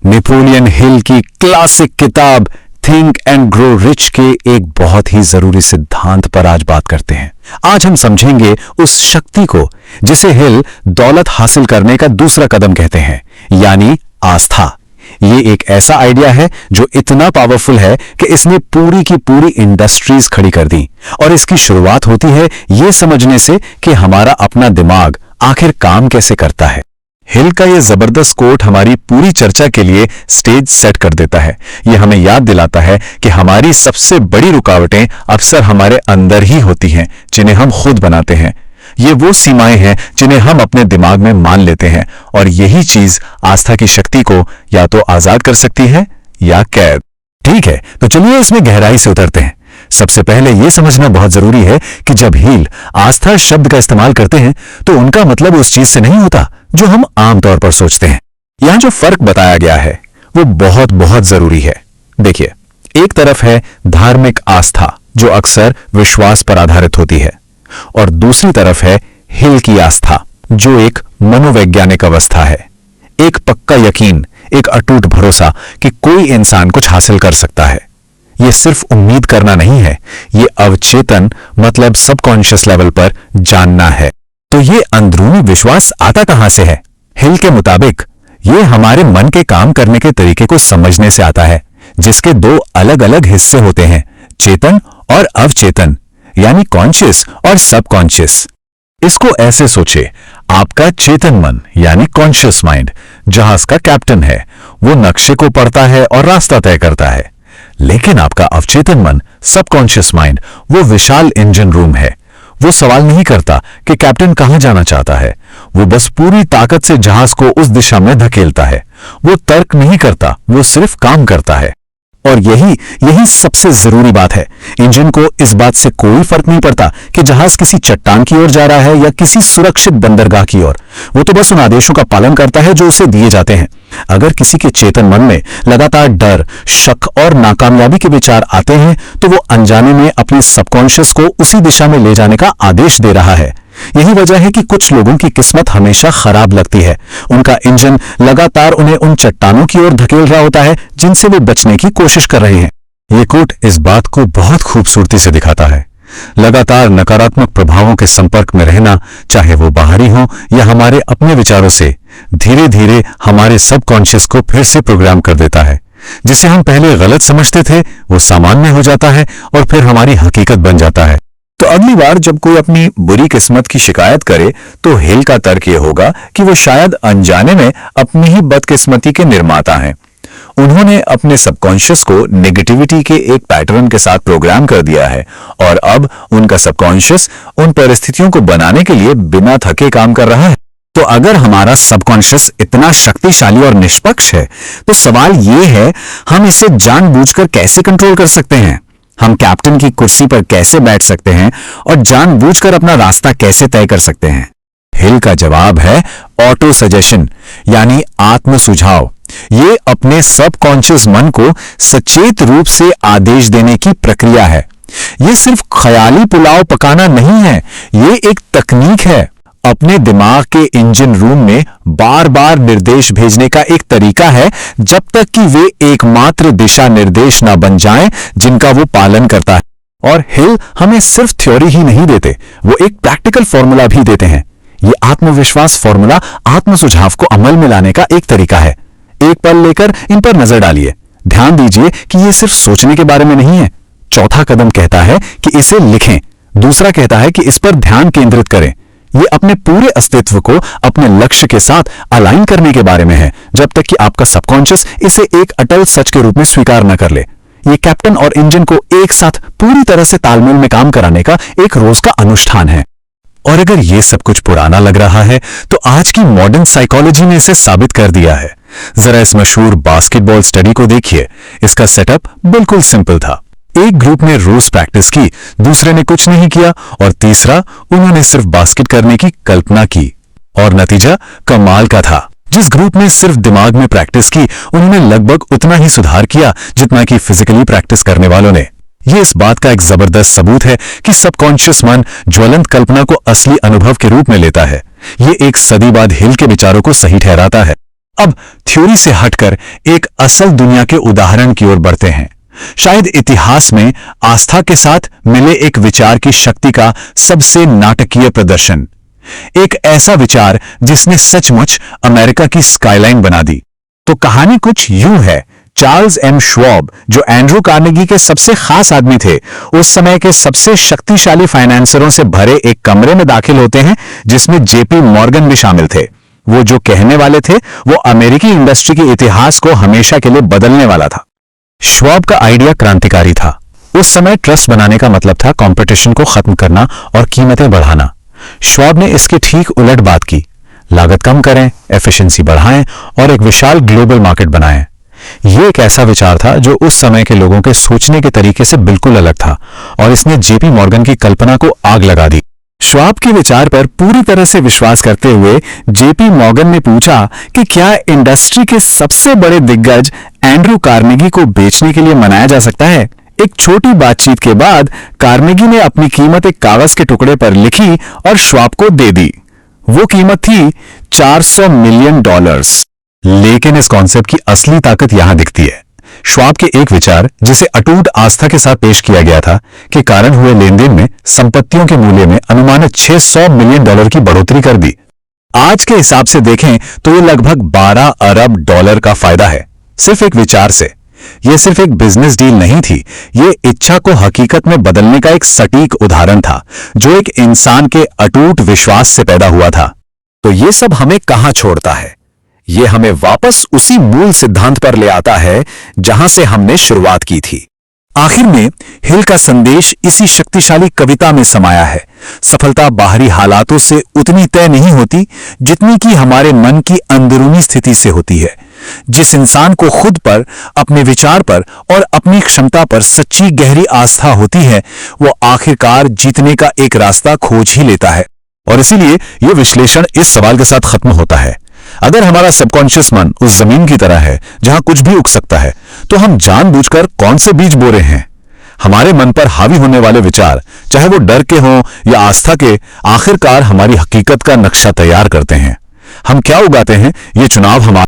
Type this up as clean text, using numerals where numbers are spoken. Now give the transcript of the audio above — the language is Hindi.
नेपोलियन हिल की क्लासिक किताब थिंक एंड ग्रो रिच के एक बहुत ही जरूरी सिद्धांत पर आज बात करते हैं। आज हम समझेंगे उस शक्ति को जिसे हिल दौलत हासिल करने का दूसरा कदम कहते हैं, यानी आस्था। ये एक ऐसा आइडिया है जो इतना पावरफुल है कि इसने पूरी की पूरी इंडस्ट्रीज खड़ी कर दी। और इसकी शुरुआत होती है ये समझने से कि हमारा अपना दिमाग आखिर काम कैसे करता है। हिल का यह जबरदस्त कोट हमारी पूरी चर्चा के लिए स्टेज सेट कर देता है। यह हमें याद दिलाता है कि हमारी सबसे बड़ी रुकावटें अक्सर हमारे अंदर ही होती हैं, जिन्हें हम खुद बनाते हैं। ये वो सीमाएं हैं जिन्हें हम अपने दिमाग में मान लेते हैं, और यही चीज आस्था की शक्ति को या तो आजाद कर सकती है या कैद। ठीक है, तो चलिए इसमें गहराई से उतरते हैं। सबसे पहले यह समझना बहुत जरूरी है कि जब हील आस्था शब्द का इस्तेमाल करते हैं तो उनका मतलब उस चीज से नहीं होता जो हम आमतौर पर सोचते हैं। यहां जो फर्क बताया गया है वो बहुत बहुत जरूरी है। देखिए, एक तरफ है धार्मिक आस्था जो अक्सर विश्वास पर आधारित होती है, और दूसरी तरफ है हिल की आस्था जो एक मनोवैज्ञानिक अवस्था है। एक पक्का यकीन, एक अटूट भरोसा कि कोई इंसान कुछ हासिल कर सकता है। यह सिर्फ उम्मीद करना नहीं है, यह अवचेतन मतलब सबकॉन्शियस लेवल पर जानना है। तो यह अंदरूनी विश्वास आता कहां से है? हिल के मुताबिक यह हमारे मन के काम करने के तरीके को समझने से आता है, जिसके दो अलग अलग हिस्से होते हैं, चेतन और अवचेतन, यानी कॉन्शियस और सबकॉन्शियस। इसको ऐसे सोचे, आपका चेतन मन यानी कॉन्शियस माइंड जहाज का कैप्टन है, वो नक्शे को पढ़ता है और रास्ता तय करता है। लेकिन आपका अवचेतन मन सबकॉन्शियस माइंड वो विशाल इंजन रूम है। वो सवाल नहीं करता कि कैप्टन कहां जाना चाहता है, वो बस पूरी ताकत से जहाज को उस दिशा में धकेलता है। वो तर्क नहीं करता, वो सिर्फ काम करता है। और यही सबसे जरूरी बात है। इंजन को इस बात से कोई फर्क नहीं पड़ता कि जहाज किसी चट्टान की ओर जा रहा है या किसी सुरक्षित बंदरगाह की ओर। वो तो बस उन आदेशों का पालन करता है जो उसे दिए जाते हैं। अगर किसी के चेतन मन में लगातार डर, शक और नाकामयाबी के विचार आते हैं तो वो अनजाने में अपने सबकॉन्शियस को उसी दिशा में ले जाने का आदेश दे रहा है। यही वजह है कि कुछ लोगों की किस्मत हमेशा खराब लगती है। उनका इंजन लगातार उन्हें उन चट्टानों की ओर धकेल रहा होता है जिनसे वे बचने की कोशिश कर रहे हैं। ये कोट इस बात को बहुत खूबसूरती से दिखाता है। लगातार नकारात्मक प्रभावों के संपर्क में रहना, चाहे वो बाहरी हो या हमारे अपने विचारों से, धीरे धीरे हमारे सबकॉन्शियस को फिर से प्रोग्राम कर देता है। जिसे हम पहले गलत समझते थे वो सामान्य हो जाता है और फिर हमारी हकीकत बन जाता है। तो अगली बार जब कोई अपनी बुरी किस्मत की शिकायत करे तो हिल का तर्क यह होगा कि वो शायद अनजाने में अपनी ही बदकिस्मती के निर्माता हैं। उन्होंने अपने सबकॉन्शियस को नेगेटिविटी के एक पैटर्न के साथ प्रोग्राम कर दिया है, और अब उनका सबकॉन्शियस उन परिस्थितियों को बनाने के लिए बिना थके काम कर रहा है। तो अगर हमारा सबकॉन्शियस इतना शक्तिशाली और निष्पक्ष है तो सवाल यह है, हम इसे जानबूझकर कैसे कंट्रोल कर सकते हैं? हम कैप्टन की कुर्सी पर कैसे बैठ सकते हैं और जानबूझकर अपना रास्ता कैसे तय कर सकते हैं? हिल का जवाब है ऑटो सजेशन, यानी आत्म सुझाव। ये अपने सबकॉन्शियस मन को सचेत रूप से आदेश देने की प्रक्रिया है। ये सिर्फ ख्याली पुलाव पकाना नहीं है, ये एक तकनीक है। अपने दिमाग के इंजन रूम में बार बार निर्देश भेजने का एक तरीका है, जब तक कि वे एकमात्र दिशा निर्देश ना बन जाएं जिनका वो पालन करता है। और हिल हमें सिर्फ थ्योरी ही नहीं देते, वो एक प्रैक्टिकल फॉर्मूला भी देते हैं। ये आत्मविश्वास फॉर्मूला आत्म सुझाव को अमल में लाने का एक तरीका है। एक पल लेकर इन पर नजर डालिए। ध्यान दीजिए कि ये सिर्फ सोचने के बारे में नहीं है। चौथा कदम कहता है कि इसे लिखें, दूसरा कहता है कि इस पर ध्यान केंद्रित करें। ये अपने पूरे अस्तित्व को अपने लक्ष्य के साथ अलाइन करने के बारे में है, जब तक कि आपका सबकॉन्शियस इसे एक अटल सच के रूप में स्वीकार न कर ले। ये कैप्टन और इंजन को एक साथ पूरी तरह से तालमेल में काम कराने का एक रोज का अनुष्ठान है। और अगर ये सब कुछ पुराना लग रहा है तो आज की मॉडर्न साइकोलॉजी ने इसे साबित कर दिया है। जरा इस मशहूर बास्केटबॉल स्टडी को देखिए। इसका सेटअप बिल्कुल सिंपल था। एक ग्रुप ने रोज प्रैक्टिस की, दूसरे ने कुछ नहीं किया, और तीसरा उन्होंने सिर्फ बास्केट करने की कल्पना की। और नतीजा कमाल का था। जिस ग्रुप ने सिर्फ दिमाग में प्रैक्टिस की, उन्होंने लगभग उतना ही सुधार किया जितना कि फिजिकली प्रैक्टिस करने वालों ने। यह इस बात का एक जबरदस्त सबूत है कि सबकॉन्शियस मन ज्वलंत कल्पना को असली अनुभव के रूप में लेता है। यह एक सदी बाद हिल के विचारों को सही ठहराता है। अब थ्योरी से हटकर एक असल दुनिया के उदाहरण की ओर बढ़ते हैं। शायद इतिहास में आस्था के साथ मिले एक विचार की शक्ति का सबसे नाटकीय प्रदर्शन, एक ऐसा विचार जिसने सचमुच अमेरिका की स्काईलाइन बना दी। तो कहानी कुछ यूं है। चार्ल्स एम श्वाब, जो एंड्रू कार्नेगी के सबसे खास आदमी थे, उस समय के सबसे शक्तिशाली फाइनेंसरों से भरे एक कमरे में दाखिल होते हैं जिसमें जेपी मॉर्गन भी शामिल थे। वो जो कहने वाले थे वो अमेरिकी इंडस्ट्री के इतिहास को हमेशा के लिए बदलने वाला था। श्वाब का आइडिया क्रांतिकारी था। उस समय ट्रस्ट बनाने का मतलब था कंपटीशन को खत्म करना और कीमतें बढ़ाना। श्वाब ने इसके ठीक उलट बात की। लागत कम करें, एफिशिएंसी बढ़ाएं और एक विशाल ग्लोबल मार्केट बनाएं। यह एक ऐसा विचार था जो उस समय के लोगों के सोचने के तरीके से बिल्कुल अलग था और इसने जेपी मॉर्गन की कल्पना को आग लगा दी। श्वाब के विचार पर पूरी तरह से विश्वास करते हुए जेपी मॉर्गन ने पूछा कि क्या इंडस्ट्री के सबसे बड़े दिग्गज एंड्रू कार्नेगी को बेचने के लिए मनाया जा सकता है। एक छोटी बातचीत के बाद कार्नेगी ने अपनी कीमत एक कागज के टुकड़े पर लिखी और श्वाब को दे दी। वो कीमत थी $400 मिलियन। लेकिन इस कॉन्सेप्ट की असली ताकत यहां दिखती है। श्वाब के एक विचार, जिसे अटूट आस्था के साथ पेश किया गया था, के कारण हुए लेनदेन में संपत्तियों के मूल्य में अनुमानित $600 मिलियन की बढ़ोतरी कर दी। आज के हिसाब से देखें तो यह लगभग $12 अरब का फायदा है, सिर्फ एक विचार से। यह सिर्फ एक बिजनेस डील नहीं थी, यह इच्छा को हकीकत में बदलने का एक सटीक उदाहरण था, जो एक इंसान के अटूट विश्वास से पैदा हुआ था। तो यह सब हमें कहां छोड़ता है? यह हमें वापस उसी मूल सिद्धांत पर ले आता है जहां से हमने शुरुआत की थी। आखिर में हिल का संदेश इसी शक्तिशाली कविता में समाया है। सफलता बाहरी हालातों से उतनी तय नहीं होती जितनी कि हमारे मन की अंदरूनी स्थिति से होती है। जिस इंसान को खुद पर, अपने विचार पर और अपनी क्षमता पर सच्ची गहरी आस्था होती है, वो आखिरकार जीतने का एक रास्ता खोज ही लेता है। और इसीलिए यह विश्लेषण इस सवाल के साथ खत्म होता है, अगर हमारा सबकॉन्शियस मन उस जमीन की तरह है जहां कुछ भी उग सकता है, तो हम जानबूझकर कौन से बीज बो रहे हैं? हमारे मन पर हावी होने वाले विचार, चाहे वो डर के हों या आस्था के, आखिरकार हमारी हकीकत का नक्शा तैयार करते हैं। हम क्या उगाते हैं, ये चुनाव हमारा